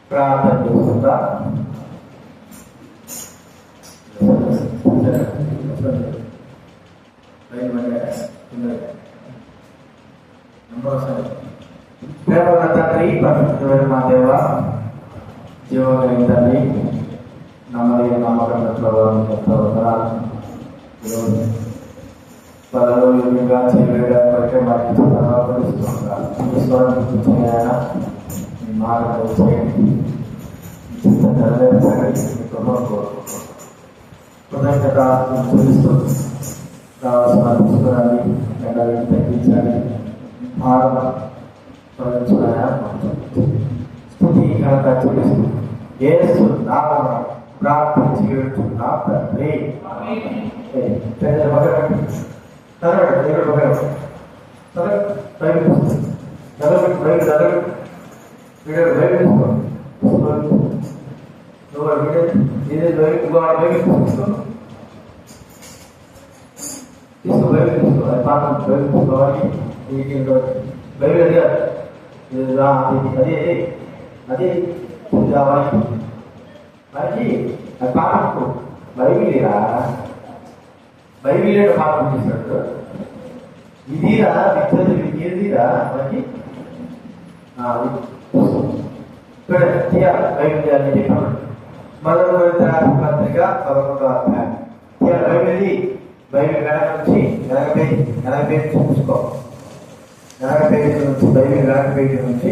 ప్రార్థన చేస్తుందా? ప్రేమగల తండ్రి, పరిశుద్ధమైన మా దేవ, జీవగలిగిన తండ్రి, నమ్మదగిన నమ్మకం వాళ్ళలో యోగ్యంగా చేయలేదా బట్టే మాకు పరిస్తున్నాను. మీ మార్గం చేయండి. కృతజ్ఞత చూపిస్తూ కావాల్సిన పుస్తకాన్ని ఎండాలని తగ్గించాలి. భారత స్థుతి కనుక చూపిస్తూ యేసు నామమున ప్రార్థించి వేడుచున్నా తండ్రి. అదే పాఠకు బైబిలీరా, బైబిలే పాఠం చేసినట్టు ఇదిరా విద్యార్థులు ఏదిరా మనకి బైబిల్ చెప్పాడు. మొదటి పత్రిక 11వ అధ్యాయం. బైబిల్ వెనక నుంచి వెనక పేజీ చూసుకో. వెనక పేజీ నుంచి బైబిల్ వెనక పేజీ నుంచి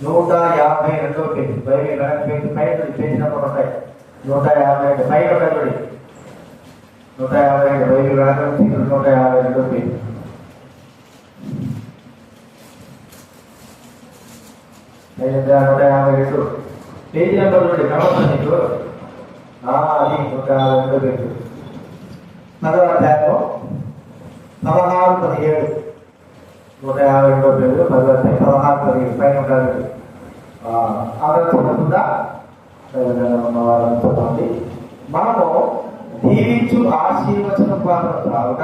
152వ పేజీ. బైబిల్ వెనక పేజీ పైన పేజీ నెంబర్ ఉంటాయి. 152 పైన ఉంటాయి చూడండి. 152 బైబిల్ వెనక నుంచి 152వ పేజీ. పేజీ నెంబర్ చూడండి. కనబడుతుంది నీకు? అది 152 పేజీ. 10వ అధ్యాయం 16-17. 152వ పేజీ 10వ అధ్యాయం 16-17 పైన ఉంటారు. ఆలోచించకుండా ఉన్నవారండి. మనము దీవించు ఆశీర్వచనం పాత్ర త్రాగుట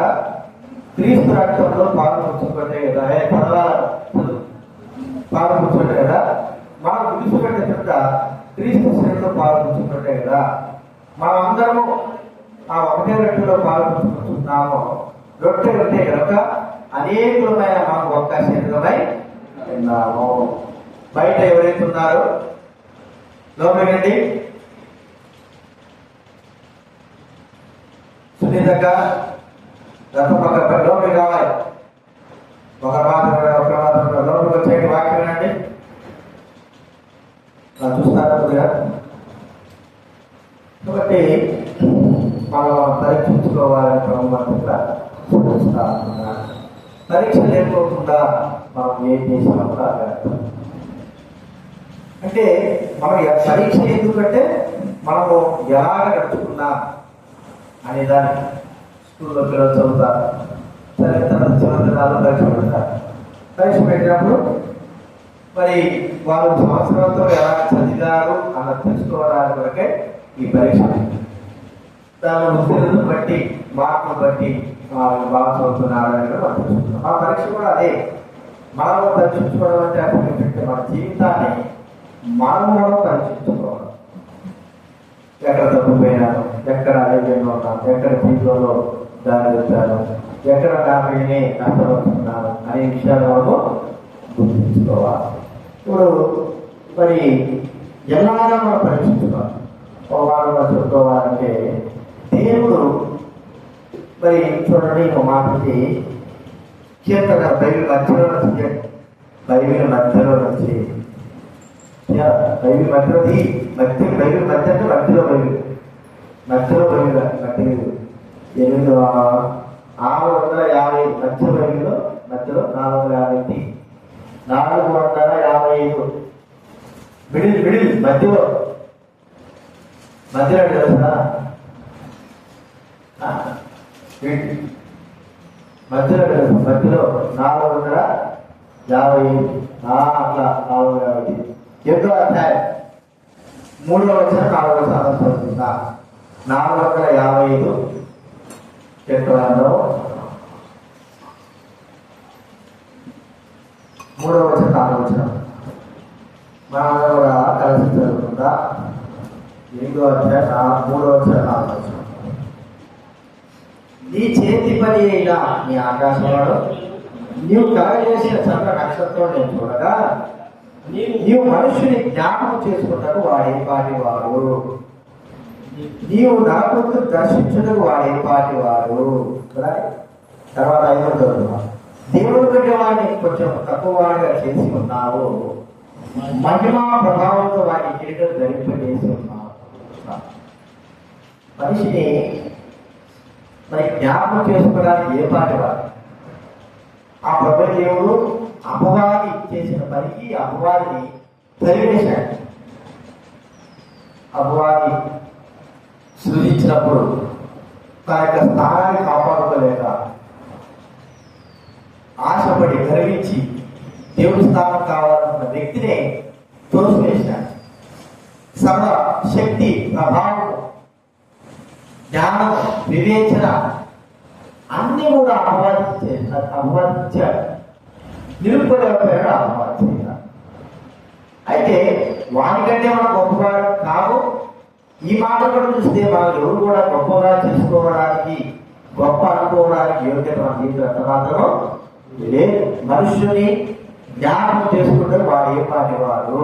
క్రీస్తు రక్తంలో పాల్పంచుకుంటే కదా, పాల్పంచుకుంటే కదా, మనం విడిచిపెట్టే కనుక క్రీస్తు శరీరంలో పాల్పంచుకుంటే కదా, మనం అందరము ఆ ఒకటే రొట్టెలో పాల్పంచుకుంటున్నాము. రొట్టె రొట్టె కనుక అనేకులమైన మనం ఒక్క శరీరమై ఉన్నాము. బయట ఎవరైతే ఉన్నారో లోపలికండి. సునీతంగా రథ పక్క లోపలికి రావాలి. ఒక మాత్రం లోపలికి వచ్చేటి వాక్యం వినండి. చూస్తారా కొద్దిగా? కాబట్టి మనం పరీక్షించుకోవాలని ప్రభుత్వ చూపిస్తా ఉంటున్నాను. పరీక్ష లేకపోకుండా మనం ఏం చేసినా కూడా అంటే మనం పరీక్ష ఎందుకంటే మనము ఎలాగ నడుచుకున్నా అనే దాన్ని స్కూల్లో పిల్లలు చదువుతారు. చివరినాలు పరీక్ష పెడతారు. పరీక్ష పెట్టినప్పుడు మరి వాళ్ళు సంవత్సరంతో ఎలా చదివారు అన్న తెలుసుకోవడానికి వరకే ఈ పరీక్ష. దాని ఉత్తీర్ణతను బట్టి మార్కులు బట్టి బాగా చదువుతున్నారు అని కూడా మనం తెలుసుకుంటాం. ఆ పరీక్ష కూడా అదే. మనం పరీక్షించుకోవడం అంటే అర్థం ఏంటంటే మన జీవితాన్ని మనం పరీక్షించుకోవడం. ఎక్కడ తప్పిపోయినాను, ఎక్కడ ఆరోగ్యంగా ఉన్నాను, ఎక్కడ జీవితంలో దారి వచ్చాను, ఎక్కడ నాపైనే కష్టపడుతున్నాను అనే విషయాలు మనము గుర్తించుకోవాలి. ఇప్పుడు మరి ఎలాగా మనం పరీక్షించుకోవాలి? వారంలో చెప్పుకోవాలంటే దేవుడు మరి చూడండి, ఒక మాటకి కీర్తన బైబిల్ మధ్యలో బైబిల్ మధ్యలో నుంచి బైబిల్ మధ్యలోది బైబిల్ మధ్య అంటే మధ్యలో బైబిల్ మధ్యలో బైబిల్ మధ్య 650 మధ్య బైబిల్లో మధ్యలో 450 455 మిడిల్ మధ్యలో తెలుసా మధ్యలో 455 అట్లా 450 ఎన్నో అధ్యాయం 3వ వచనం 4వ వచనం చదువుతుందా 455 చెప్తాను 3వ వచనం 4వ వచనం మనం కూడా కలిసి చదువుతుందా 8వ అధ్యాయం 3వ వచనం 4వ వచనం నీ చేతి పని అయినా నీ ఆకాశంలో నీవు కలగజేసిన చంద్ర నక్షత్రం నేను చూడగా నీవు మనుషుని జ్ఞాపకం చేసుకున్నట్టు వాడే పాటి వాడు నీవు నరపుకు దర్శించుటకు వాడే పాటి వాడు తర్వాత 5వ చదువు దేవుడు కంటే వాడిని కొంచెం తక్కువ వాడిగా చేసి ఉన్నావు మహిమా ప్రభావంతో వాడిని కిరీటం ధరింపజేసి ఉన్నావు మనిషిని మరి జ్ఞాపకం చేసుకోవడానికి ఏ పాటి వాడు ఆ ప్రభుదేవుడు అపవాది చేసిన పనికి అపవాదిని తరివేశాడు. అపవాది సృజించినప్పుడు తన యొక్క స్థానాన్ని కాపాడుకోలేక ఆశపడి గర్వించి దేవుడి స్థానం కావాలనుకున్న వ్యక్తినే తోసివేశాడు. సర్వ శక్తి ప్రభావం జ్ఞానం వివేచన అన్ని కూడా అపవాదించాడు. నిరుపయోగపడిన అపవాదించాడు. అయితే వానికంటే మనం గొప్పవాడు కాదు. ఈ మాట కూడా చూస్తే మనం ఎవరు కూడా గొప్పగా చేసుకోవడానికి గొప్ప అనుకోవడానికి యోగ్యత మన జీవితం మాత్రం లేదు. మనుషుని జ్ఞాపకం చేసుకుంటే వాడు ఏ పాటి వాడు,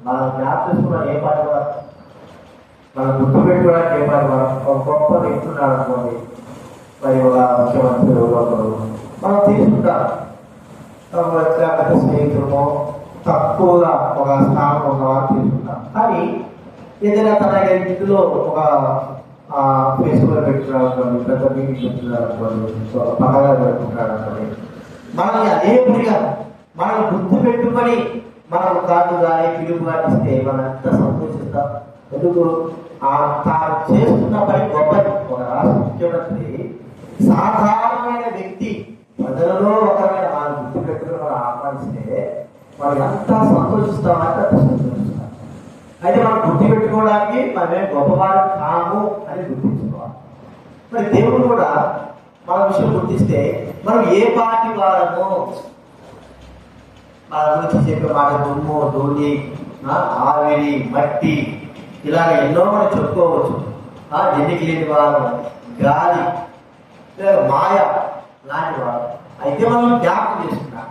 మనం జ్ఞాపకం చేసుకున్నాడు ఏ పాటి వాడు, మనం గుర్తు పెట్టుకోవడానికి ఏ పాటి వాడు. ఒక గొప్ప వ్యక్తి ఉన్నాడు అనుకోండి, మరి ఒక ముఖ్యమంత్రి మనం తీసుకుంటాం. లేకపోతే స్నేహితులమో తక్కువగా ఒక స్థానం ఉన్నవారు తీసుకుంటాం. కానీ ఏదైనా తన ఇంటిలో ఒక ఫేస్బుక్లో పెట్టుకున్నాడు అనుకోండి, పెద్ద మీటింగ్ పెట్టుకున్నాడు అనుకోండి, పండగ పెట్టుకుంటాడు అనుకోండి, మనల్ని అదే పనిగా మనం గుర్తు పెట్టుకొని మనం కార్డు కానీ పిలుపు కానీ ఇస్తే మనం ఎంత సంతోషిస్తాం. ఎందుకు తాను చేస్తున్న పని గొప్పది. ఒక రాష్ట్ర ముఖ్యమంత్రి సాధారణమైన వ్యక్తి ప్రజలలో ఒకరైన మనం గుర్తు పెట్టుకుని మనం ఆహ్వానిస్తే మనం ఎంత సంతోషిస్తామంటే అంత సంతోషిస్తాం. అయితే మనం గుర్తు పెట్టుకోవడానికి మనమే గొప్పవారు కాము అని గుర్తించుకోవాలి. మరి దేవుడు కూడా మన విషయం గుర్తిస్తే మనం ఏ పార్టీ వారము, మన గురించి చెప్పే మాట దుమ్ము ధూళి ఆవిరి మట్టి ఇలాగ ఎన్నో మనం చెప్పుకోవచ్చు. ఎన్నిక లేని వారు, గాలి, మాయ లాంటి వారు. అయితే మనం జ్ఞాపకం చేసుకున్నాం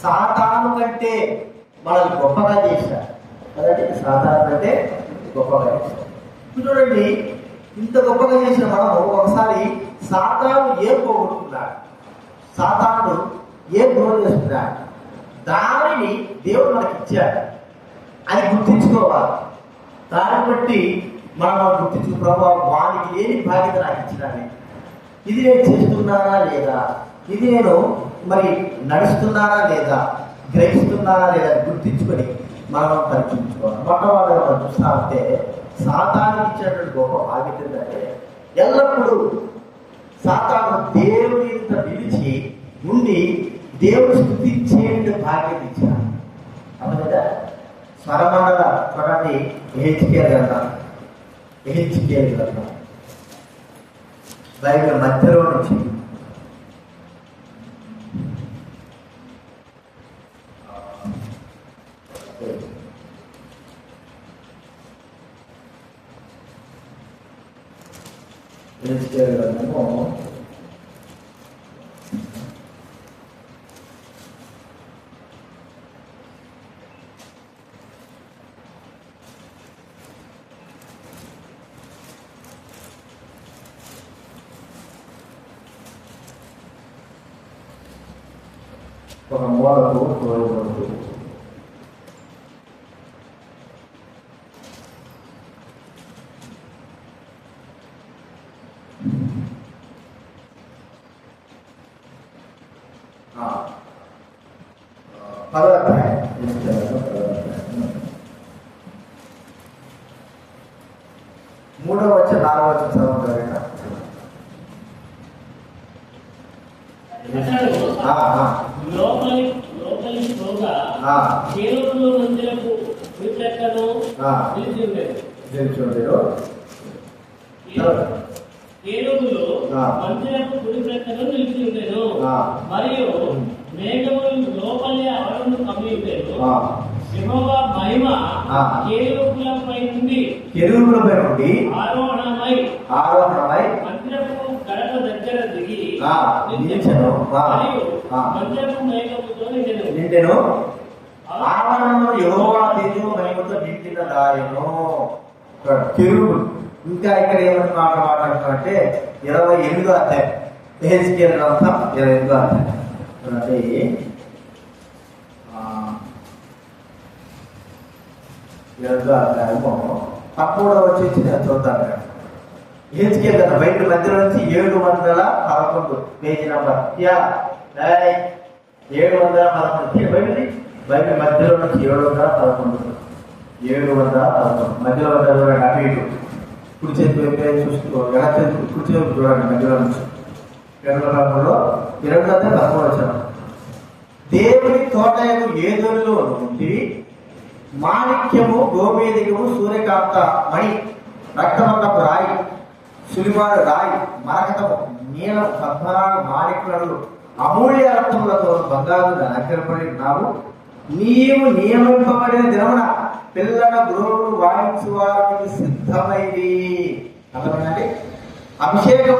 సాతాను కంటే మనల్ని గొప్పగా చేశారు కదండి. సాతాను కంటే గొప్పగా చేశారు. చూడండి, ఇంత గొప్పగా చేసిన మనము ఒకసారి సాతాను ఏం పోగొట్టుకున్నాడు, సాతాను ఏం దూరం చేస్తున్నాడు, దానిని దేవుడు మనకి ఇచ్చాడు. అది గుర్తించుకోవాలి. దాన్ని బట్టి మనం గుర్తించుకు ప్రభావం వానికి లేని బాధ్యత నాకు ఇచ్చినాను. ఇది నేను చేస్తున్నానా లేదా, ఇది నేను మరి నడుస్తున్నానా లేదా, గ్రహిస్తున్నానా లేదా గుర్తించుకొని మనం పరీక్షించుకోవాలి. మొట్టమొదటి మనం చూస్తా ఉంటే సాతానికి ఇచ్చినటువంటి గొప్ప బాధ్యత ఏంటంటే ఎల్లప్పుడూ సాతాను దేవుని నిలిచి ఉండి దేవుడు స్తుతించేటువంటి బాధ్యత ఇచ్చాడు. అవును కదా. స్వరమాల స్వరాన్ని హెచ్కేల్ గ్రంథం బైబిల్ మధ్యలో నుంచి హెచ్కేల్ గ్రంథము 1 ఒక మూలకు తోయబడుతుంది. పదవాధ్యాయం 3వ వచనం 4వ వచనం చదవండి. మరియు మేఘములు లోపలి అవరణను కమ్మి ఉండేను. యెహోవా మహిమ కేరూబులపై నుండి ఆరోహణమై మందిరపు గడప దగ్గర దిగి నిలిచెను. మరియు మందిరపు మేఘముతో నిండెను. ఆవరణము యెహోవా తేజో మహిమతో నిండిన దాయను. కెరూబులు. ఇంకా ఇక్కడ ఏమని మాట్లాడుతున్నారంటే 28వ అధ్యాయం యెహెజ్కేలు గ్రంథం 28వ అధ్యాయం అంటే 28వ అధ్యాయము 13వ వచనం చూద్దాం. యెహెజ్కేలు గ్రంథం బయట మధ్యలో నుంచి 711 పేజీ నంబర్ 711 బయట మధ్యలో నుంచి 711 మధ్యలో అటు ఇటు కుడి చేతి వైపు చూస్తూ ఎడ చేతి కుడి చేతి చూడండి. మధ్యలో నుంచి 7:13 దేవుని తోటయకు ఏదోనిలో ఉండి మాణిక్యము గోమేదికము సూర్యకాంత మణి రక్తమంతపు రాయి సులిమాడు రాయి మరకతము నీలం 14 మాణిక్యులు అమూల్య రక్తములతో బంగారు అలంకరపడి ఉన్నావు. నీవు నియమింపబడిన దినమున పిల్లల గృహములు వాయించు వారికి సిద్ధమైంది. అర్థమైందండి. అభిషేకం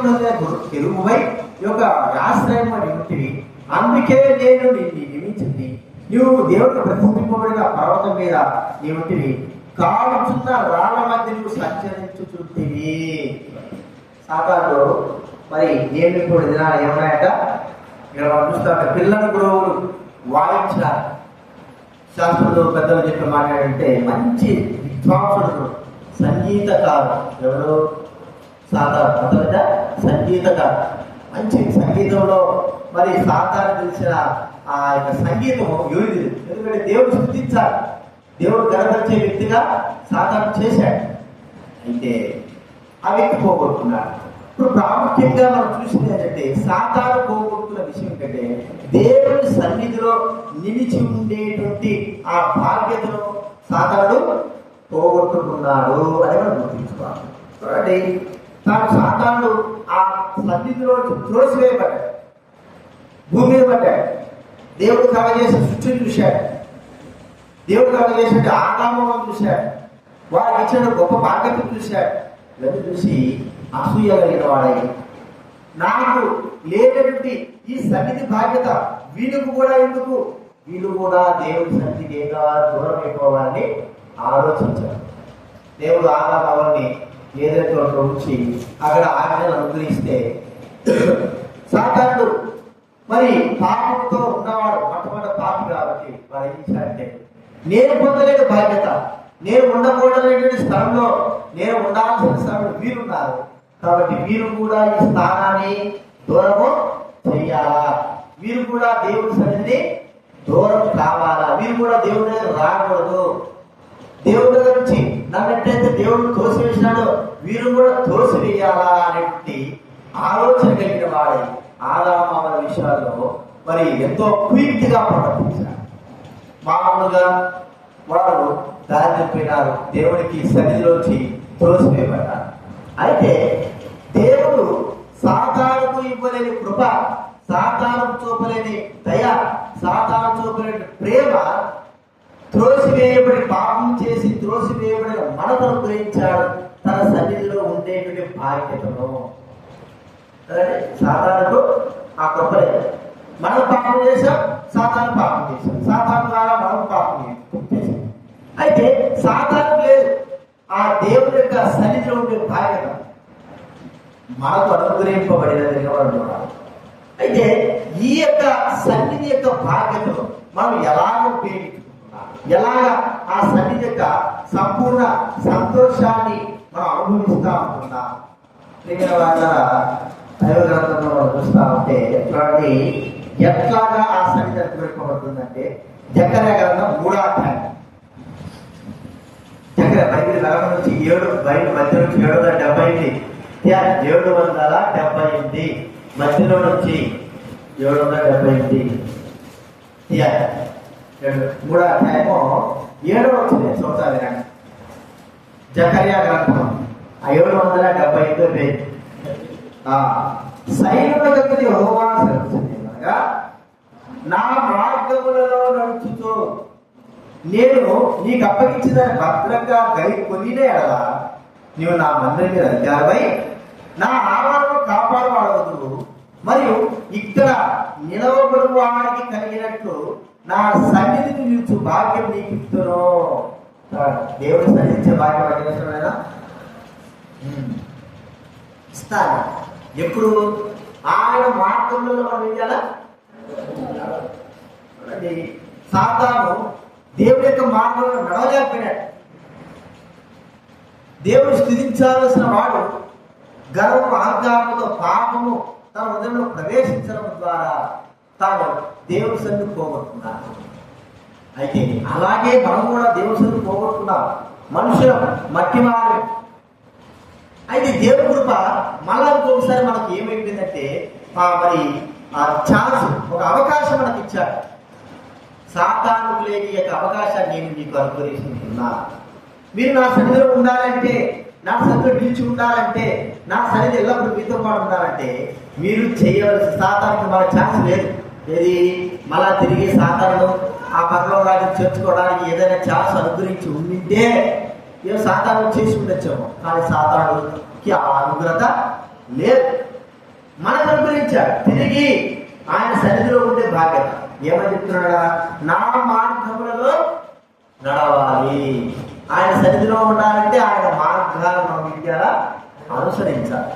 కెరూబువై యొక్క ఆశ్రయం నిమిత్తివి. అందుకే నేను నిన్ను నియమించింది. నువ్వు దేవుడు ప్రతిష్ఠింపబడిన పర్వతం మీద నిమిత్తివి. కాలుచున్న రాళ్ల మధ్య నువ్వు సంచరించుచుంటివి. సాతాను మరి నియమింపబడిన దినాలు ఏమన్నాయట? ఇక్కడ మనం చూస్తాం. పిల్లల గృహములు వాయించారు. శాస్త్రులు పెద్దలు చెప్పి మాట్లాడంటే మంచి విద్వాంసుడు సంగీతకారు. ఎవరు? సాతాను. అతనిట సంగీతకారు. మంచి సంగీతంలో మరి సాతాను తెలిసిన ఆ యొక్క సంగీతము ఎవరిది? ఎందుకంటే దేవుడు సృష్టించాడు. దేవుడు గణపరిచే వ్యక్తిగా సాతాను చేశాడు. అయితే ఆ వ్యక్తి పోగొట్టుకున్నాడు. ఇప్పుడు ప్రాముఖ్యంగా మనం చూసింది ఏంటంటే సాతాను పోగొట్టుకున్న విషయం ఏంటంటే దేవుని సన్నిధిలో నిలిచి ఉండేటువంటి ఆ బాధ్యతను సాతానుడు పోగొట్టుకున్నాడు అని మనం గుర్తించుకోవాలి. చూడండి, సాతానుడు ఆ సన్నిధిలో త్రోసివేయబడ్డాడు, భూమి మీద పడ్డాడు. దేవుడు కలగజేసిన సృష్టిని చూశాడు. దేవుడు కలగజేసిన ఆదామం చూశాడు. వారికి ఇచ్చిన గొప్ప బాధ్యతను చూశాడు. ఇవన్నీ చూసి అసూయ కలిగిన వాడై నాకు లేనటువంటి ఈ సన్నిధి బాధ్యత వీళ్ళకు కూడా ఎందుకు, వీళ్ళు కూడా దేవుడి సన్నిధికి ఏదో దూరం అయిపోవాలని ఆలోచించారు. దేవుడు ఆదామని ఏదైతే ఉంచి అక్కడ ఆజ్ఞలు అనుగ్రహిస్తే సాతానుడు మరి పాపంతో ఉన్నవాడు మొట్టమొదటి పాపి కాబట్టి వాడు ఏం చేశారంటే నేను పొందలేని బాధ్యత, నేను ఉండకూడదనేటువంటి స్థలంలో నేను ఉండాల్సిన స్థలంలో వీరున్నారు కాబట్టి వీరు కూడా ఈ స్థానాన్ని దూరము చెయ్యాలా, వీరు కూడా దేవుడి సన్నిధిని దూరం కావాలా, వీరు కూడా దేవుడి దగ్గర రాకూడదు. దేవుడి దగ్గర నుంచి నన్ను ఎట్లయితే దేవుడు తోసివేసినాడో వీరు కూడా తోసివేయాలా అనేటువంటి ఆలోచన కలిగిన వాడి ఆదామల విషయాల్లో మరి ఎంతో కుయుక్తిగా ప్రవర్తించారు. మామూలుగా వారు దారి చెప్పినారు, దేవుడికి సన్నిధిలోంచి తోసివేయబడ్డారు. అయితే దేవుడు సాతానుకు ఇవ్వలేని కృప, సాతాను చూపలేని దయ, సాతాను చూపలేని ప్రేమ, త్రోసివేయబడి పాపం చేసి త్రోసివేయబడిన మనకు గ్రహించాడు తన సన్నిధిలో ఉండేటువంటి బాధ్యతను. సాతానుకు ఆ కృప లేదు. మనం పాపం చేశాం, సాతాను పాపం చేశాం, సాతాను ద్వారా మనం పాపం చేశాం. అయితే సాతాను లేదు ఆ దేవుడి యొక్క సన్నిధిలో ఉండే బాధ్యత మనకు అనుగ్రహింపబడినది. అయితే ఈ యొక్క సన్నిధి యొక్క బాధ్యతను మనం ఎలాగ ఉపయోగించుకుంటున్నాం, ఎలాగ ఆ సన్నిధి యొక్క సంపూర్ణ సంతోషాన్ని మనం అనుభవిస్తూ ఉంటున్నాం. మిగిలిన వాళ్ళ దైవ గ్రంథంలో మనం చూస్తూ ఉంటే చూడండి ఎట్లాగా ఆ సన్నిధి అనుభవింపబడుతుందంటే జకర్యా గ్రంథం 3వ అధ్యాయం. జకర్యా బైబిల్ నలభై నుంచి 7 బైబిల్ మధ్య నుంచి 778 778 మధ్యలో నుంచి 778 3వ అధ్యాయము 7వ వచ్చింది చూస్తా వినండి. జకర్యా గ్రంథం 778 పేజీ. సైనికులకు యెహోవా సెలవిచ్చుచున్నదేమనగా, నా మార్గములలో నడుచుతూ నేను నీకు అప్పగించిన భద్రంగా కొనిన ఎడల నీవు నా మందిరం మీద అధికారమై నా ఆవరణను కాపాడవాడవద్దు, మరియు ఇక్కడ నిలవబడు వాడికి కలిగినట్లు నా సన్నిధిని నిలుచు భాగ్యం నీకు ఇస్తును. దేవుడు సన్నిధించే భాగ్యం అందిస్తున్నాడా? ఇస్తాను. ఎప్పుడు? ఆయన మార్గంలో మనం ఏం చేయాలా? సాతాను దేవుడి యొక్క మార్గంలో నడవలేకపోయాడు. దేవుడు స్థుతించాల్సిన వాడు గర్వం అహంకారంతో పాపము తన హృదయంలో ప్రవేశించడం ద్వారా తాను దేవుడి సన్నిధి పోగొట్టుకున్నాడు. అయితే అలాగే మనం కూడా దేవుడి సన్నిధి పోగొట్టుకున్నాం. మనుషులు మట్టి మారి. అయితే దేవుడి కృప మళ్ళా ఇంకొకసారి మనకి ఏమైపోయిందంటే మరి ఆ ఛాన్స్, ఒక అవకాశం మనకి ఇచ్చాడు. సాతానుకు లేని యొక్క అవకాశాన్ని నేను మీకు అనుగ్రహిస్తున్నా. మీరు నా సన్నిధిలో ఉండాలంటే, నా సన్నిధిలో నిలిచి ఉండాలంటే, నా సన్నిధి ఎల్లప్పుడూ మీతో పాటు ఉండాలంటే మీరు చేయవలసిన, సాతానికి మన ఛాన్స్ లేదు. ఏది మళ్ళా తిరిగి సాతాను ఆ పరలోకాన్ని చేర్చుకోవడానికి ఏదైనా ఛాన్స్ అనుగ్రహించి ఉండింటే ఏదో సాతాను చేసి ఉండొచ్చాము. కానీ సాతానుకి ఆ అనుగ్రహత లేదు. మనకు అనుగ్రహించాడు. తిరిగి ఆయన సన్నిధిలో ఉండే బాధ్యత. ఏమని చెప్తున్నాడా? నా మార్గములలో నడవాలి. ఆయన సన్నిధిలో ఉండాలంటే ఆయన మార్గాలను మనం విద్యాలా అనుసరించాలి.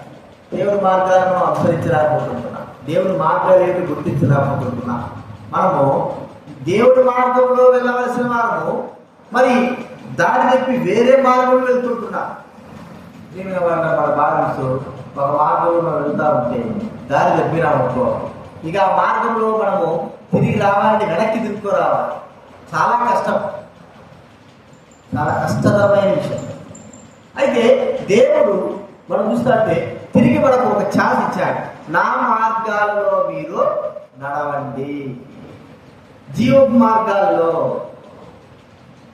దేవుని మార్గాలను మనం అనుసరించలేకపోతున్నాం. దేవుని మార్గాలు ఏంటి గుర్తించలేకపోతున్నాం. మనము దేవుడి మార్గంలో వెళ్ళవలసిన వారము మరి దారి తప్పి వేరే మార్గంలో వెళ్తుంటున్నాం. దీని వల్ల మన బాలన్స్ ఒక మార్గంలో మనం వెళ్తా ఉంటే దారి తప్పినామనుకో, ఇక ఆ మార్గంలో మనము తిరిగి రావాలంటే వెనక్కి తిప్పుకోరావాలి. చాలా కష్టం, చాలా కష్టతరమైన విషయం. అయితే దేవుడు మనం చూస్తుంటే తిరిగి మనకు ఒక ఛాన్స్ ఇచ్చాడు. నా మార్గాలలో మీరు నడవండి. జీవ మార్గాలలో,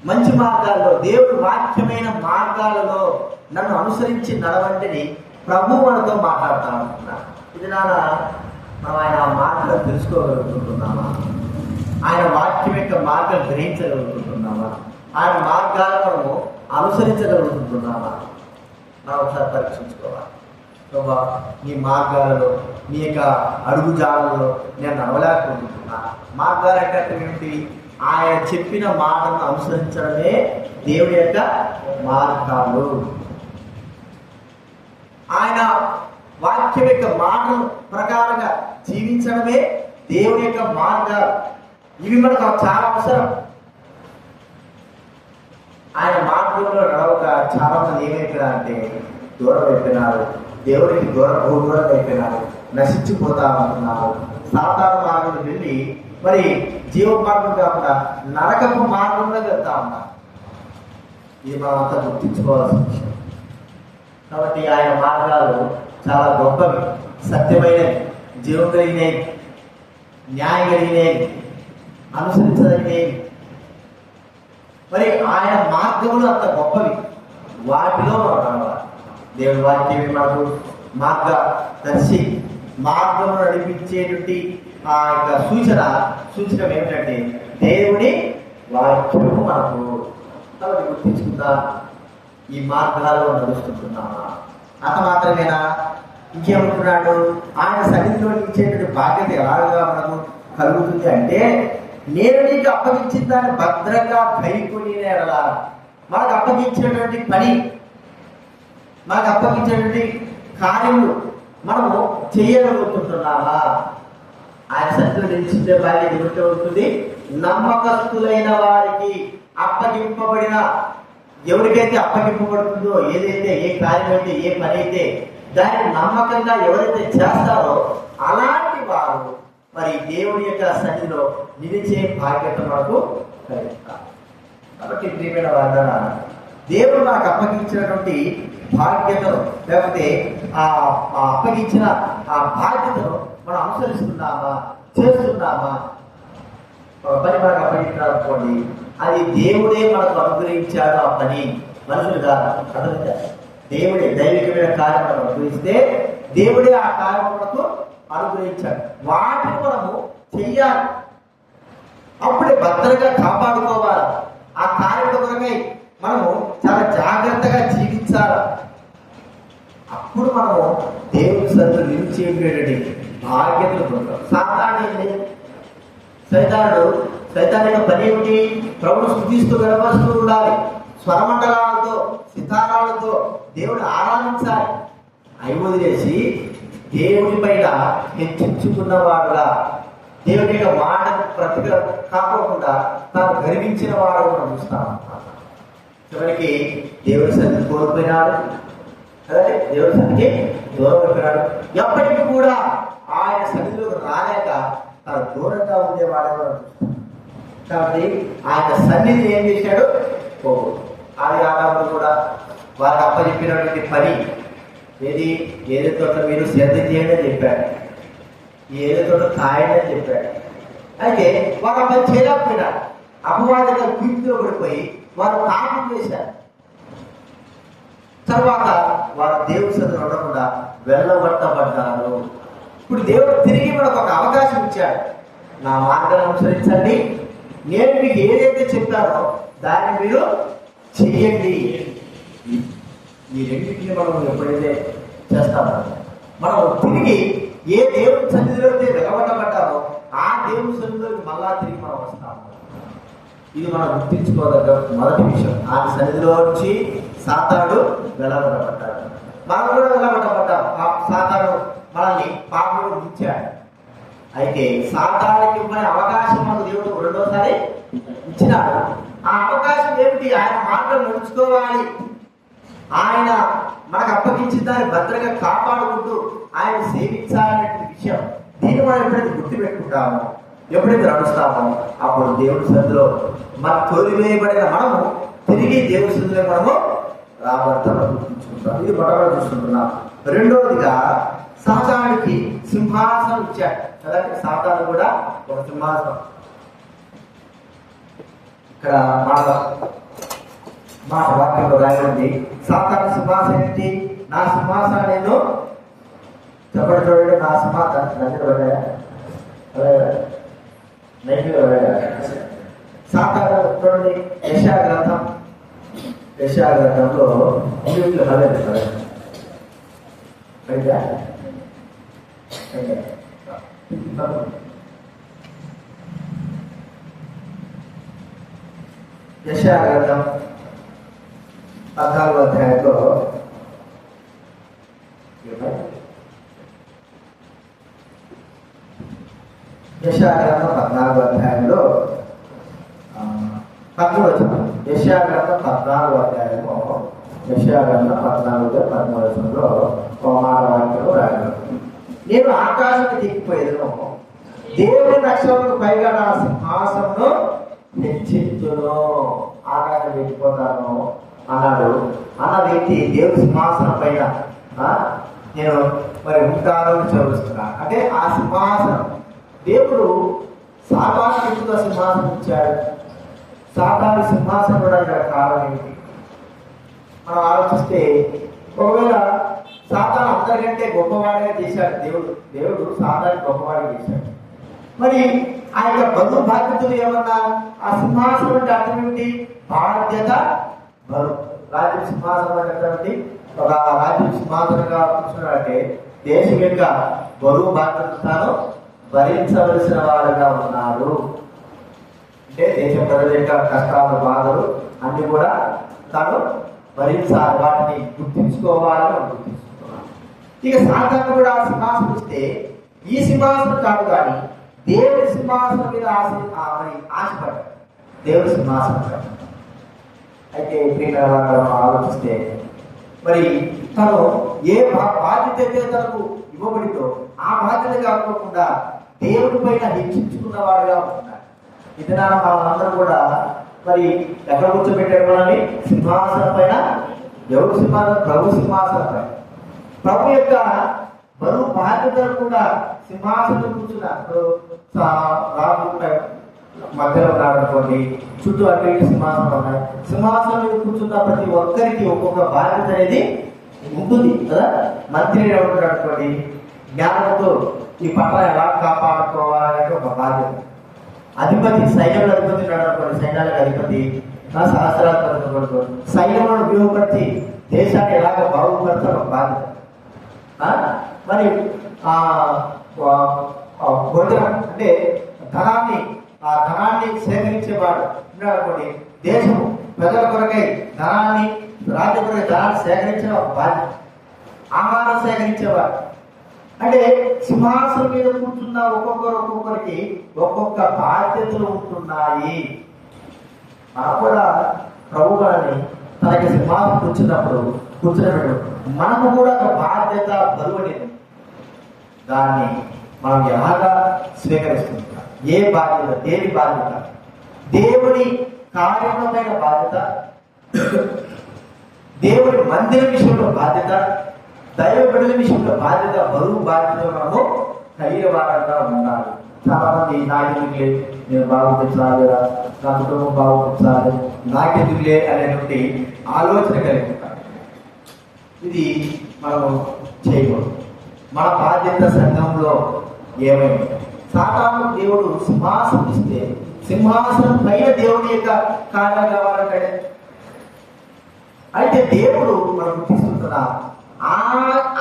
మంచి మార్గాల్లో, దేవుడు వాక్యమైన మార్గాలలో నన్ను అనుసరించి నడవండిని ప్రభు మనతో మాట్లాడుతూ ఉంటున్నాడు. ఇది మనం ఆయన మార్గాలు తెలుసుకోగలుగుతున్నామా? ఆయన వాక్యం యొక్క మార్గాలు గ్రహించగలుగుతున్నామా? ఆయన మార్గాలు మనము అనుసరించగలుగుతున్నామా? మనం ఒకసారి పరీక్షించుకోవాలి. ప్రభా, నీ మార్గాలలో, నీ యొక్క అడుగుజాలలో నేను నడవలేకపోతున్నా. మార్గాలు అంటే ఏంటి? ఆయన చెప్పిన మాటను అనుసరించడమే దేవుడి యొక్క మార్గాలు. ఆయన వాక్యం యొక్క మాటను ప్రకారంగా జీవించడమే దేవుడి యొక్క మార్గాలు. ఇవి మనకు చాలా అవసరం. ఆయన మార్గంలో నడవక చాలా మంది ఏమైపోయినారంటే దూరం అయిపోయినారు. దేవుడికి దూరం అయిపోయినారు. నశించిపోతా ఉంటున్నారు. సాధారణ మార్గంలో వెళ్ళి మరి జీవ మార్గం కాకుండా నరకపు మార్గంలో వెళ్తా ఉన్నారు. ఇది మనం అంతా గుర్తించుకోవాల్సిన విషయం. కాబట్టి ఆయన మార్గాలు చాలా గొప్పవి, సత్యమైనవి, జీవం కలిగినవి, న్యాయం కలిగినవి, అనుసరించదగినవి. మరి ఆయన మార్గములు అంత గొప్పవి. వాటిలో మనం నడవాలి. దేవుడి వాక్యం మనకు మార్గదర్శి, మార్గమును నడిపించేటువంటి ఆ యొక్క సూచన ఏమిటంటే దేవుడి వాక్యము మనకు. కాబట్టి గుర్తించుకుందా ఈ మార్గాల్లో నడుస్తుంటున్నామా? అంత మాత్రమేనా? ఇంకేమంటున్నాడు? ఆయన సన్నిధిలో ఇచ్చేటువంటి బాధ్యత ఎలాగా మనకు కలుగుతుంది అంటే, నేను నీకు అప్పగించిన దాన్ని భద్రంగా కైకొని ఎడలా. మనకు అప్పగించినటువంటి పని, మనకు అప్పగించినటువంటి కార్యములు మనము చేయగలుగుతుంటున్నామా? ఆయన సన్నిధిలో నిలిచిండే బాధ్యత ఎవరితో ఉంటుంది? నమ్మకస్తులైన వారికి. అప్పగింపబడిన, ఎవరికైతే అప్పగింపబడుతుందో, ఏదైతే ఏ కార్యం అయితే, ఏ పని అయితే దాన్ని నమ్మకంగా ఎవరైతే చేస్తారో అలాంటి వారు మరి దేవుని యొక్క సన్నిధిలో నిలిచే బాధ్యత మనకు కలుగుతారు. కాబట్టి ప్రియమైన వాదన, దేవుడు మనకు అప్పగించినటువంటి బాధ్యతను, లేకపోతే ఆ అప్పగించిన ఆ బాధ్యతను మనం అనుసరిస్తున్నామా, చేస్తున్నామా? పని మనకు అప్పగించాలనుకోండి, అది దేవుడే మనకు అనుగ్రహించాడు. ఆ పని మనుషులు కాదు, అర్థమైందా? దేవుడే దైవికమైన కార్యం మనకు అనుగ్రహిస్తే దేవుడే ఆ కార్యం మనకు అనుగ్రహించాడు. వాటిని మనము చెయ్యాలి, అప్పుడే భద్రంగా కాపాడుకోవాలి. ఆ కార్యం కొరకై మనము చాలా జాగ్రత్తగా జీవించాలి. అప్పుడు మనము దేవుని సన్నిధిలో నిలిచేటువంటి బాధ్యతలు పొందుతాం. సైతాన్ యొక్క పని ఏమిటి? ప్రభువు స్తుతిస్తూ గడపస్తూ ఉండాలి. స్వరమండలాలతో, సితారాలతో దేవుడు ఆరాధించాలి. అవి వదిలేసి దేవుడి పైన హెచ్చించుకున్నవాడుగా, దేవుడి యొక్క మాటకు ప్రతిగా కాకోకుండా తాను గర్వించిన వాడు మనం చూస్తాం. చివరికి దేవుడి సన్నిధి కోల్పోయినాడు, అలాగే దేవుడి సన్నిధికి దూరం అయిపోయినాడు. ఎప్పటికీ కూడా ఆయన సన్నిధిలోకి రాలేక తన దూరంగా ఉండేవాడే మనం చూస్తాం. కాబట్టి ఆయన సన్నిధిని ఏం చేశాడు? ఆది ఆదాములు కూడా వారికి అప్పచెప్పినటువంటి పని ఏది? ఏదో తోట మీరు శ్రద్ధ చేయండి అని చెప్పాడు, ఏదో తోట కాయండి అని చెప్పాడు. అయితే వారు ఆ పని చేయలేకపోయినారు. అపవాదిగా కుర్తిలో పడిపోయి వారు పాపం చేశారు. తర్వాత వారు దేవుడి సన్నిధిలో ఉండకుండా వెళ్ళగొట్టబడ్డారు. ఇప్పుడు దేవుడు తిరిగి మనకు ఒక అవకాశం ఇచ్చాడు. నా మార్గాన్ని అనుసరించండి, నేను మీకు ఏదైతే చెప్పానో దాన్ని మీరు చెయ్యండి. ఈ రెండింటిని మనం ఎప్పుడైతే చేస్తామో మనం తిరిగి ఏ దేవుని సన్నిధిలో అయితే వెలగొట్టబడ్డామో ఆ దేవుని సన్నిధిలోకి మళ్ళా తిరిగి మనం వస్తాము. ఇది మనం గుర్తించుకోదగ్గ మొదటి విషయం. ఆ సన్నిధిలో వచ్చి సాతానుడు వెలగొట్టబడ్డాడు, మనం కూడా వెలగొట్టబడ్డాం. సాతానుడు మనల్ని పాపంలో ఉంచాడు. అయితే సాతానుడికి ఇవ్వని అవకాశం మనకు దేవుడు రెండోసారి ఇచ్చినాడు. ఆ అవకాశం ఏమిటి? ఆయన మాటలు నడుచుకోవాలి. ఆయన మనకు అప్పగించిన దాన్ని భద్రంగా కాపాడుకుంటూ ఆయన సేవించాలనే విషయం. దీన్ని మనం ఎప్పుడైతే గుర్తుపెట్టుకుంటామో, ఎప్పుడైతే నడుస్తామో, అప్పుడు దేవుడి సన్నిధిలో మన తొలివేయబడిన మనము తిరిగి దేవుడి సన్నిధిలో మనము రాబడతామని గుర్తుంచుకుంటాం. ఇది మొదటి చూసుకుంటున్నాం. రెండవదిగా సాతానుడికి సింహాసనం ఇచ్చాడు. అలాగే సాతాను కూడా ఒక సింహాసనం. ఇక్కడ మాట వాక్యంలో రాయండి. సాతాను సింహాసనం ఏంటి? నా సింహాసనం నేను చెప్పండి. చూడండి, నా సింహాసనం సాతాను చూడండి. యెషయా గ్రంథంలో యెషయా గ్రంథం 14వ అధ్యాయంలో యెషయా గ్రంథం 14వ అధ్యాయంలో 13వ వచనం. యెషయా గ్రంథం 14వ అధ్యాయము, యెషయా గ్రంథం 14వ వచనంలో వాక్యంలో రాయబడింది. నేను ఆకాశానికి దిగిపోయేదను, దేవుని నక్షత్రాలకు పైగా నా సింహాసనమును హెచ్చించును. ఆకాశం వెళ్ళిపోతాను అన్నాడు. అన్న వ్యక్తి దేవుడి సింహాసనం పైన నేను మరి ఉంటాను చదువుతున్నా. అంటే ఆ సింహాసనం దేవుడు సాతానుకి ఎందుకు సింహాసనం ఇచ్చాడు? సాతాను సింహాసనం కూడా కారణం ఏంటి? మనం ఆలోచిస్తే, ఒకవేళ సాతాను అందరికంటే గొప్పవాడిగా చేశాడు దేవుడు సాతాన్ని గొప్పవాడిగా చేశాడు. మరి ఆ యొక్క బంధు బాధ్యతలు ఏమన్నా? ఆ సింహాసనం అంటే అర్థం ఏమిటి? బాధ్యత, బరువు. రాజ్య సింహాసనం అంటే ఒక రాజ్య సింహాసనంగా కూర్చున్నాడంటే దేశం యొక్క బరువు బాధ్యతలు తాను భరించవలసిన వాడుగా ఉన్నాడు. అంటే దేశ ప్రజల యొక్క కష్టాలు, బాధలు అన్ని కూడా తాను భరించాలి, వాటిని గుర్తించుకోవాలని మనం గుర్తించుకున్నాం. ఇక సాతాను కూడా సింహాసనం ఇస్తే ఈ సింహాసనం కాదు, కానీ దేవుడి సింహాసనం మీద ఆశపడ్డాడు. దేవుడి సింహాసనం పైన. అయితే మనం ఆలోచిస్తే మరి తను ఏ బాధ్యత అయితే తనకు ఇవ్వబడిందో ఆ బాధ్యత కాకుండా దేవుడి పైన హెచ్చించుకున్నవాడుగా ఉంటున్నాడు. ఇది మనందరూ కూడా మరి ఎక్కడ కూర్చోబెట్టాడు మనల్ని? సింహాసనం పైన. ఎవరు సింహాసనం? ప్రభు సింహాసనం పైన. ప్రభు యొక్క బరువు బాధ్యతలు కూడా సింహాసనం కూర్చున్నారు. రాజు మధ్యలో ఉన్నాడనుకోండి, చుట్టూ అటు ఇటు సింహాసనం ఉన్నాయి. సింహాసనం మీద కూర్చున్న ప్రతి ఒక్కరికి ఒక్కొక్క బాధ్యత అనేది ఉంటుంది కదా. మంత్రి ఉంటాడు అనుకోండి, జ్ఞానంతో ఈ పట్ల ఎలా కాపాడుకోవాలనే ఒక బాధ్యత. అధిపతి, సైన్యంలో అధిపతి ఉన్నాడు అనుకోండి, సైన్యాలకు అధిపతి, సహస్రాధిపతి, సైన్యంలో ఉపయోగపరిచి దేశాన్ని ఎలాగ బాగుపడతారు ఒక బాధ్యత. మరి భోజనం అంటే ధనాన్ని సేకరించేవాడు ఉన్నాడు అనుకోండి, దేశం ప్రజల కొరకై ధనాన్ని, రాజ్య కొరకై ధనాన్ని సేకరించిన ఒక బాధ్యత. ఆహారం సేకరించేవాడు. అంటే సింహాసనం మీద కూర్చున్న ఒక్కొక్కరికి ఒక్కొక్క బాధ్యతలు ఉంటున్నాయి. మనం కూడా ప్రభు గారిని తనకి సింహాసనం కూర్చున్నప్పుడు మనకు కూడా ఒక బాధ్యత బరువు అనేది. దాన్ని మనం ఎలాగా స్వీకరిస్తుంటాం? ఏ బాధ్యత? దేని బాధ్యత? దేవుడి కార్యమైన బాధ్యత, దేవుడి మందిరం విషయంలో బాధ్యత, దైవ బిడ్డల విషయంలో బాధ్యత, బరువు బాధ్యత మనము కలిగిన వారంగా ఉండాలి. చాలా మంది నాకెందుకులే, నేను బాగుపరచాలి, నా కుటుంబం బాగుపరచాలి, నాకెందుకులే అనేటువంటి ఆలోచన కలిగి ఉంటారు. ఇది మనము చేయకూడదు. మన బాధ్యత సంఘంలో ఏమైంది? సాతాను దేవుడు సింహాసనం ఇస్తే సింహాసనం పైన దేవుడి యొక్క కార్యం కావాలంటాడే. అయితే దేవుడు మనం తీసుకుంటున్నా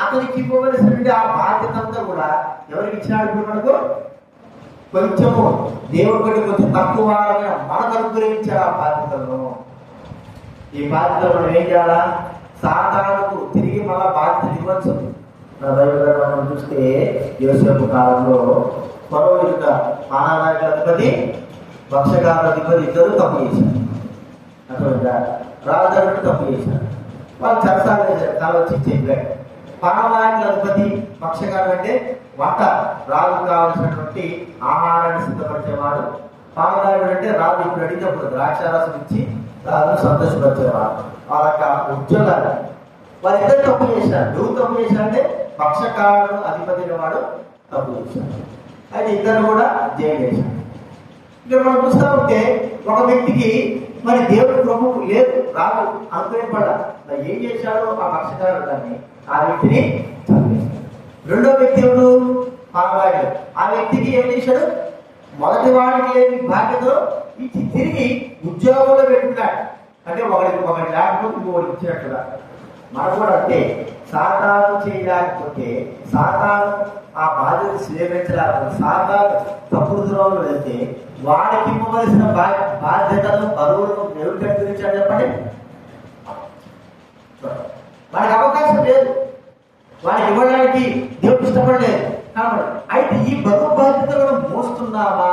అతనికి ఇవ్వవలసినటువంటి ఆ బాధ్యత అంతా కూడా ఎవరికి ఇచ్చినాడు? ఇప్పుడు మనకు కొంచెము దేవుడు కంటే కొంచెం తక్కువ మనకు అనుగ్రహించాడు ఆ బాధ్యతలను. ఈ బాధ్యతలు మనం ఏం చేయాలా? సాతానుకు తిరిగి మళ్ళా బాధ్యత ఇవ్వచ్చు. మనం చూస్తే యోసేపు కాలంలో పొరవలిక మానవాళిక అధిపతి, భక్షకాల అధిపతి ఇద్దరు తప్పు చేశారు. అక్కడ రాజు తప్పు చేశారు. వాళ్ళు చరసాలు వేశారు. తల వచ్చి చెప్పారు. పానవాయుల అధిపతి, భక్షకాలు అంటే వంట, రాజు కావలసినటువంటి ఆహారాన్ని సిద్ధపరిచేవాడు. పానవాయుడు అంటే రాజు ఇప్పుడు అడిగినప్పుడు ద్రాక్షారసం ఇచ్చి రాజు సంతోషపరిచేవాడు. వాళ్ళ యొక్క ఉద్యోగాలు వారిద్దరు తప్పు చేశారు. ఎవరు తప్పు చేశారంటే భక్షకాలు అధిపతి వాడు తప్పు చేశాడు. అయితే ఇద్దరు కూడా జైలు చేశారు. ఇక్కడ మనం చూస్తూ ఉంటే ఒక వ్యక్తికి మరి దేవుడి ప్రభువు లేదు, రాదు అనుకునేపడ్డా ఏం చేశాడు? ఆ భక్షకాలు దాన్ని ఆ వ్యక్తిని చంపేశాడు. రెండో వ్యక్తి ఎవడు? పానవాయుడు. ఆ వ్యక్తికి ఏం చేశాడు? మొదటి వాడికి లేని బాధ్యతలో ఇచ్చి తిరిగి ఉద్యోగంలో పెట్టుకున్నాడు. అంటే ఒకటి లేకపోతే ఇంకొకటి ఇచ్చినట్టుగా. మనం కూడా అంటే సాతాను చేయలేకపోతే, సాతాను ఆ బాధ్యత స్వీకరించలేకపోతే, సాతాను తప్పుడు ద్రోహంలో వెళ్తే వాడికి ఇవ్వవలసిన బాధ్యతను, బరువులను ఎవరు కల్పించాడు చెప్పండి? వాడికి అవకాశం లేదు, వాడికి ఇవ్వడానికి దేవుడు ఇష్టపడలేదు. కాబట్టి అయితే ఈ బరువు బాధ్యతలను మోస్తున్నామా,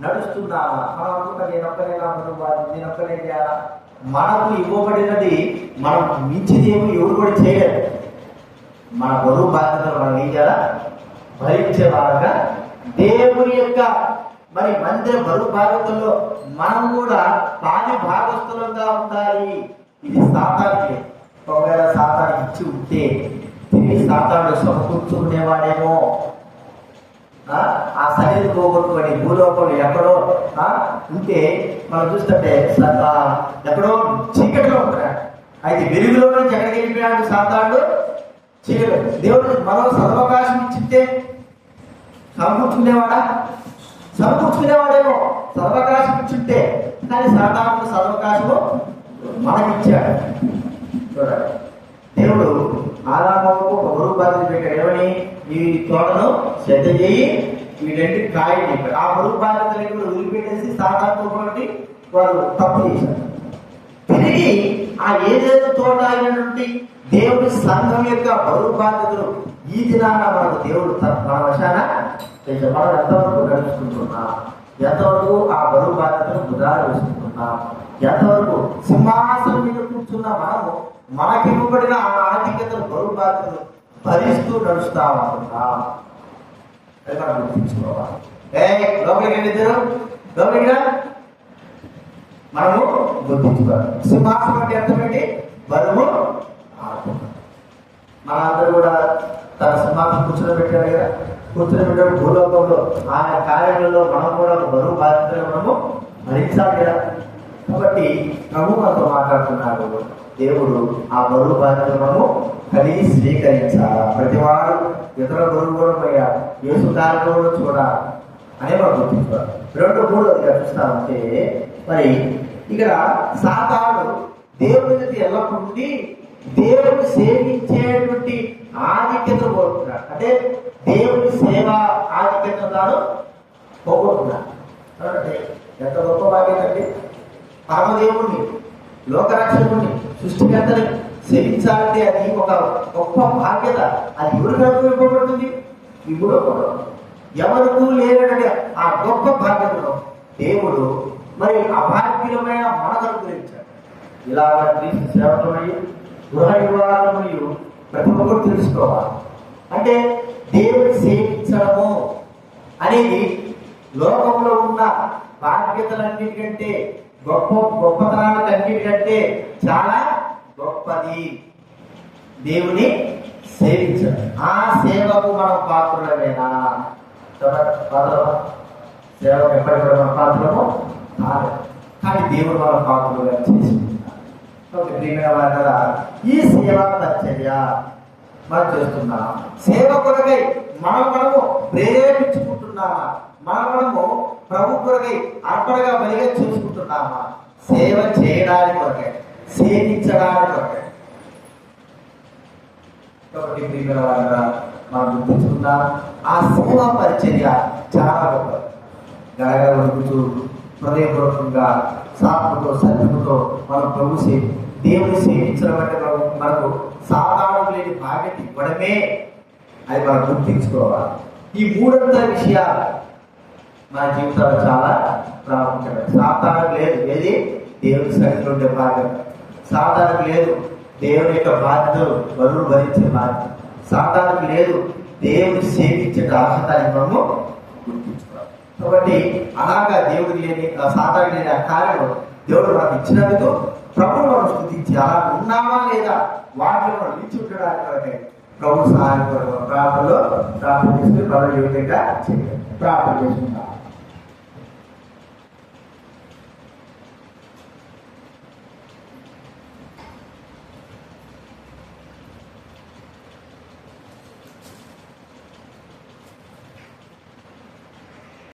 నడుస్తున్నామా? మనం అనుకుంటా నేనొక్కనే నా బరువు బాధ్యత, నేనొక్కనే చేయాలా? మనకు ఇవ్వబడినది మనం మించిదేమి ఎవరు కూడా చేయలేదు. మన బరువు బాధ్యతలు మనం ఏం చేయాలా? భరించే వారుగా దేవుని యొక్క మరి మందిర బరువు బాధ్యతల్లో మనం కూడా భాగస్థులంగా ఉండాలి. ఇది సాతానికి. ఒకవేళ సాతానికి ఇచ్చి ఉంటే తిరిగి సాతాను సమకూర్చుకునేవాడేమో. ఆ సన్నిధి పోగొట్టుకొని భూలోకంలో ఎక్కడో ఉంటే మనం చూస్తుంటే ఎక్కడో చీకటిలో ఉంటున్నాడు. అయితే వెలుగులో నుంచి ఎక్కడికి వెళ్ళిపోయాడు సాతాను? చీకటి. దేవుడు మరో సదవకాశం ఇచ్చితే సమకూర్చుకునేవాడా? సమకూర్చుకునేవాడేమో సదవకాశం ఇచ్చుంటే. కానీ సాతాను సదవకాశము మనకిచ్చాడు. చూడండి, దేవుడు ఆదాముకు ఒక బరువు బాధ్యత పెట్టాడు. ఏమని? ఈ తోటను శ్రద్ధ చేయి, ఈ రెండు కాయలు చెప్పాడు. ఆ బరువు బాధ్యతలు కూడా వదిలిపెట్టేసి సాతానుతో పాటు వారు తప్పు చేశారు. తిరిగి ఆ ఏదైతే తోట అయినటువంటి దేవుడి సంఘం యొక్క బరువు బాధ్యతలు ఈ దినాన మనకు దేవుడు మన వశాన మనం ఎంతవరకు నడుచుకుంటున్నా, ఎంతవరకు ఆ బరువు బాధ్యతను బుధాలు వేసుకుంటున్నా, ఎంతవరకు సింహాసనం మీద కూర్చున్న మనము మనకివ్వబడిన ఆ ఆధిక్యతను బరువు బాధ్యతను భరిస్తూ నడుస్తామనుకున్నా అది మనం గుర్తించుకోవాలి. లోపలికి వెళ్ళిద్దరు లోపలికి మనము గుర్తించుకోవాలి. సింహాసనం అంటే అర్థం ఏంటి? బరువు మనందరూ కూడా తన సింహాసనం కూర్చొని పెట్టాడు కదా, కూర్చొని పెట్టాడు భూలోకంలో ఆయన కార్యాలలో మనం కూడా బరువు బాధ్యతలు మనము భరించాలి కదా. కాబట్టి ప్రభు మనతో మాట్లాడుతున్నాడు. దేవుడు ఆ బరువు బాధ్యతలు మనము కలిగి స్వీకరించాలి. ప్రతివాడు ఇతర బరువు కూడా పోయా యేసు కార్యంలో చూడాలి అని మనం గుర్తించాలి. 2-3 చూస్తామంటే మరి ఇక్కడ సాతాను దేవునికి ఎల్లప్పుడూ దేవుని సేవించేటువంటి ఆధిక్యత కోరుతున్నాడు. అంటే దేవుని సేవ ఆధిక్యత తాను పోగొట్టున్నాడు. కాబట్టి ఎంత గొప్ప భాగ్యం అండి! పరమదేవుణ్ణి, లోకరక్షకుడిని, సృష్టికర్తని సేవించాలంటే అది ఒక గొప్ప బాధ్యత. అది ఎవరికి అనుభవింపబడుతుంది? ఇప్పుడు ఎవరికూ లేనటువంటి ఆ గొప్ప బాధ్యతను దేవుడు మరి అభాగ్యులమైన మనకు అనుగ్రహించాడు. ఇలాగ క్రీస్తు సేవకులమయ్యి గృహ వివాహమయ్యు ప్రతి ఒక్కరు తెలుసుకోవాలి. అంటే దేవుని సేవించడము అనేది లోకంలో ఉన్న బాధ్యతలన్నిటికంటే గొప్పతనాలన్నిటికంటే చాలా గొప్పది దేవుని సేవించడం. ఆ సేవకు మనం పాత్రులమేనా? సేవకు ఎప్పటికీ కూడా మన పాత్రము కాదు, కానీ దేవుడు మన పాత్రలుగా చేసుకుంటున్నాడు. ఈ సేవా పరిచర్య మనం చేస్తున్నాం. సేవ కొరకై మనము ప్రేరేపించుకుంటున్నామా? మనము ప్రభు కొరకై అర్పణగా బలిగా చేసుకుంటున్నామా? సేవ చేయడానికి కొరకై, సేవించడానికి కొరకై. కాబట్టి ప్రియమైన వారుగా మనం గుర్తించుకుందాం. ఆ సేవా పరిచర్య చాలా గొప్ప. గడగడ వణుకుతూ హృదయపూర్వకంగా సాత్మతో సత్యముతో మనం ప్రభు దేవుని సేవించడం అంటే మనకు సాధారణ లేని బాధ్యత ఇవ్వడమే. అది మనం గుర్తించుకోవాలి. ఈ 3 విషయాలు మన జీవితంలో చాలా ప్రాముఖ్యమైన. సాధారణ లేదు ఏది? దేవుని సన్నిధిలో ఉండే బాధ్యత. సాధారణ లేదు దేవుని యొక్క బాధ్యతలు బరువు భరించే బాధ్యత. సాధారణ లేదు దేవుని సేవించే అర్హతని మనము గుర్తించుకోవాలి. కాబట్టి అలాగా దేవుడికి లేని సాధారణ లేని ఆ కార్యం దేవుడు మనకు ఇచ్చినందుకు ప్రభువు మనం స్తుతించి అలా ఉన్నామా లేదా వాటిలో మనం నిలిచి ఉండడానికి ప్రభు సహాయం ప్రార్థనలో ప్రార్థన చేసుకుని ప్రభువు ఏ విధంగా చేయాలి ప్రార్థన చేసుకుంటాం.